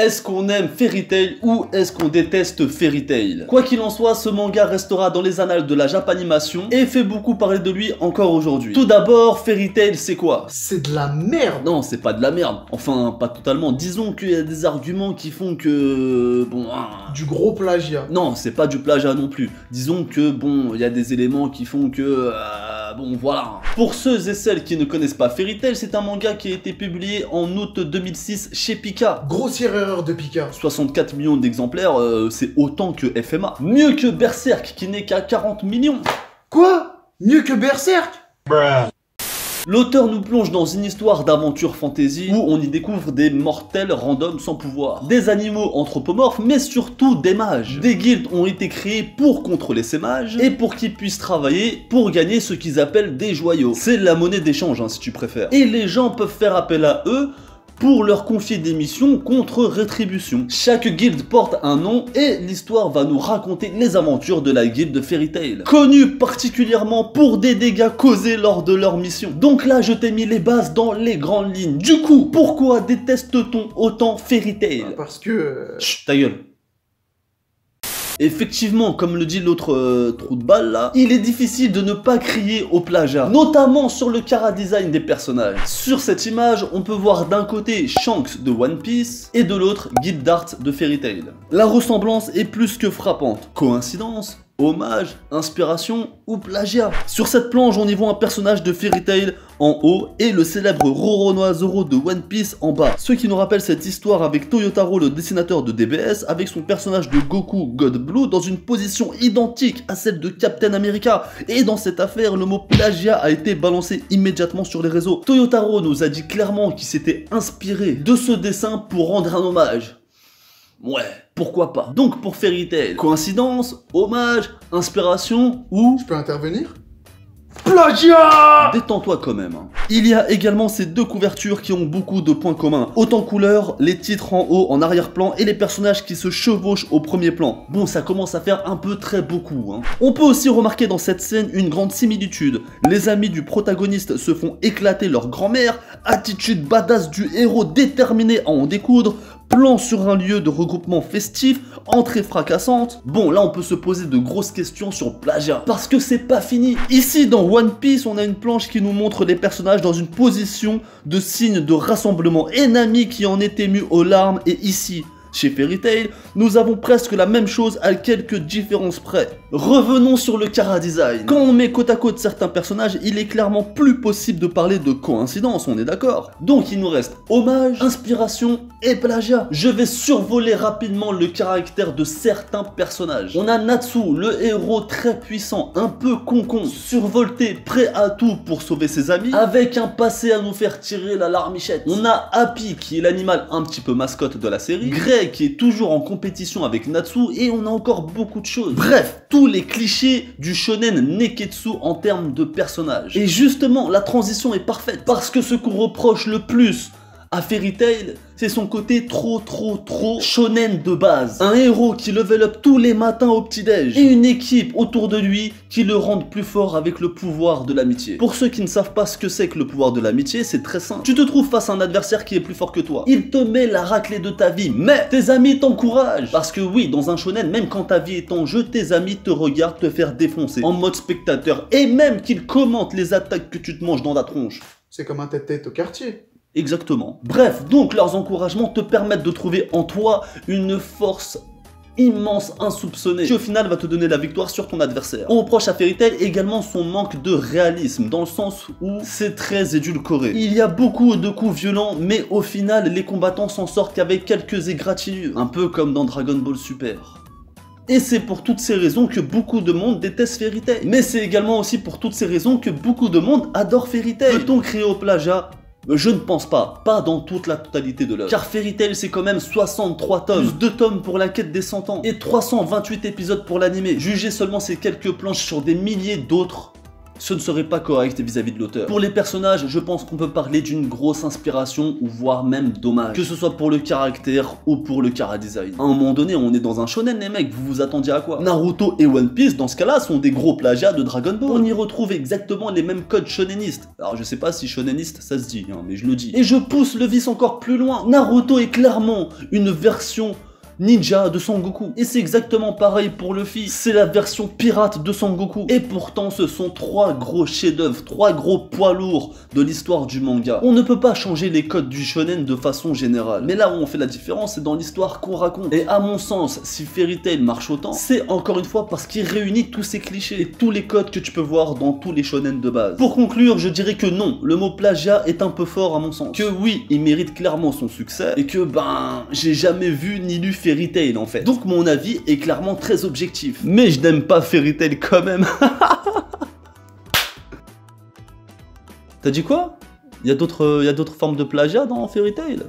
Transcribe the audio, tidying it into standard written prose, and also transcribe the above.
Est-ce qu'on aime Fairy Tail ou est-ce qu'on déteste Fairy Tail? Quoi qu'il en soit, ce manga restera dans les annales de la Japanimation et fait beaucoup parler de lui encore aujourd'hui. Tout d'abord, Fairy Tail c'est quoi? C'est de la merde. Non, c'est pas de la merde. Enfin, pas totalement. Disons qu'il y a des arguments qui font que... Bon... Du gros plagiat. Non, c'est pas du plagiat non plus. Disons que, bon, il y a des éléments qui font que... bon, voilà. Pour ceux et celles qui ne connaissent pas Fairy Tail, c'est un manga qui a été publié en août 2006 chez Pika. Grossière erreur de Pika. 64 millions d'exemplaires, c'est autant que FMA. Mieux que Berserk, qui n'est qu'à 40 millions. Quoi? Mieux que Berserk? L'auteur nous plonge dans une histoire d'aventure fantasy où on y découvre des mortels randoms sans pouvoir, des animaux anthropomorphes, mais surtout des mages. Des guildes ont été créées pour contrôler ces mages et pour qu'ils puissent travailler pour gagner ce qu'ils appellent des joyaux. C'est la monnaie d'échange, hein, si tu préfères. Et les gens peuvent faire appel à eux pour leur confier des missions contre rétribution. Chaque guilde porte un nom et l'histoire va nous raconter les aventures de la guilde de Fairy Tail, connue particulièrement pour des dégâts causés lors de leur mission. Donc là, je t'ai mis les bases dans les grandes lignes. Du coup, pourquoi déteste-t-on autant Fairy Tail? Parce que... Chut, ta gueule. Effectivement, comme le dit l'autre trou de balle là, il est difficile de ne pas crier au plagiat, notamment sur le chara-design des personnages. Sur cette image, on peut voir d'un côté Shanks de One Piece et de l'autre Guide Dart de Fairy Tail. La ressemblance est plus que frappante. Coïncidence? Hommage, inspiration ou plagiat? Sur cette planche, on y voit un personnage de Fairy Tail en haut et le célèbre Roronoa Zoro de One Piece en bas. Ce qui nous rappelle cette histoire avec Toyotaro, le dessinateur de DBS, avec son personnage de Goku God Blue dans une position identique à celle de Captain America. Et dans cette affaire, le mot plagiat a été balancé immédiatement sur les réseaux. Toyotaro nous a dit clairement qu'il s'était inspiré de ce dessin pour rendre un hommage. Ouais, pourquoi pas. Donc pour Fairy Tail, coïncidence, hommage, inspiration ou... Je peux intervenir? Plagiat! Détends-toi quand même. Il y a également ces deux couvertures qui ont beaucoup de points communs. Autant couleur, les titres en haut en arrière-plan et les personnages qui se chevauchent au premier plan. Bon, ça commence à faire un peu très beaucoup. Hein. On peut aussi remarquer dans cette scène une grande similitude. Les amis du protagoniste se font éclater leur grand-mère, attitude badass du héros déterminé à en découdre, plan sur un lieu de regroupement festif, entrée fracassante. Bon, là on peut se poser de grosses questions sur plagiat, parce que c'est pas fini. Ici dans One Piece, on a une planche qui nous montre les personnages dans une position de signe de rassemblement, Enami qui en est ému aux larmes, et ici, chez Fairy Tail, nous avons presque la même chose à quelques différences près. Revenons sur le chara-design. Quand on met côte à côte certains personnages, il est clairement plus possible de parler de coïncidence, on est d'accord? Donc il nous reste hommage, inspiration et plagiat. Je vais survoler rapidement le caractère de certains personnages. On a Natsu, le héros très puissant, un peu concon, survolté, prêt à tout pour sauver ses amis, avec un passé à nous faire tirer la larmichette. On a Happy, qui est l'animal un petit peu mascotte de la série, Grey, qui est toujours en compétition avec Natsu, et on a encore beaucoup de choses. Bref, tous les clichés du shonen neketsu en termes de personnages. Et justement, la transition est parfaite, parce que ce qu'on reproche le plus à Fairy Tail, c'est son côté trop shonen de base. Un héros qui level up tous les matins au petit-déj, et une équipe autour de lui qui le rendent plus fort avec le pouvoir de l'amitié. Pour ceux qui ne savent pas ce que c'est que le pouvoir de l'amitié, c'est très simple. Tu te trouves face à un adversaire qui est plus fort que toi. Il te met la raclée de ta vie, mais tes amis t'encouragent. Parce que oui, dans un shonen, même quand ta vie est en jeu, tes amis te regardent te faire défoncer en mode spectateur, et même qu'ils commentent les attaques que tu te manges dans la tronche. C'est comme un tête-tête au quartier. Exactement. Bref, donc leurs encouragements te permettent de trouver en toi une force immense, insoupçonnée, qui au final va te donner la victoire sur ton adversaire. On reproche à Fairy Tail également son manque de réalisme, dans le sens où c'est très édulcoré. Il y a beaucoup de coups violents, mais au final, les combattants s'en sortent qu'avec quelques égratignures, un peu comme dans Dragon Ball Super. Et c'est pour toutes ces raisons que beaucoup de monde déteste Fairy Tail. Mais c'est également aussi pour toutes ces raisons que beaucoup de monde adore Fairy Tail. Peut-on crier au plagiat? Je ne pense pas dans toute la totalité de l'œuvre. Car Fairy Tail c'est quand même 63 tomes, plus 2 tomes pour la quête des 100 ans, et 328 épisodes pour l'animé. Jugez seulement ces quelques planches sur des milliers d'autres. ce ne serait pas correct vis-à-vis de l'auteur. Pour les personnages, je pense qu'on peut parler d'une grosse inspiration ou voire même d'hommage, que ce soit pour le caractère ou pour le chara-design. À un moment donné, on est dans un shonen les mecs, vous vous attendiez à quoi? Naruto et One Piece dans ce cas-là sont des gros plagiats de Dragon Ball. On y retrouve exactement les mêmes codes shonenistes. Alors je sais pas si shoneniste ça se dit, hein, mais je le dis. Et je pousse le vice encore plus loin. Naruto est clairement une version ninja de Son Goku. Et c'est exactement pareil pour Luffy. C'est la version pirate de Son Goku. Et pourtant, ce sont trois gros chefs-d'œuvre, trois gros poids lourds de l'histoire du manga. On ne peut pas changer les codes du shonen de façon générale. Mais là où on fait la différence, c'est dans l'histoire qu'on raconte. Et à mon sens, si Fairy Tail marche autant, c'est encore une fois parce qu'il réunit tous ces clichés et tous les codes que tu peux voir dans tous les shonen de base. Pour conclure, je dirais que non, le mot plagiat est un peu fort à mon sens. Que oui, il mérite clairement son succès. Et que j'ai jamais vu ni lu Fairy Tail en fait. Donc mon avis est clairement très objectif. Mais je n'aime pas Fairy Tail quand même. T'as dit quoi? Il y a d'autres formes de plagiat dans Fairy Tail?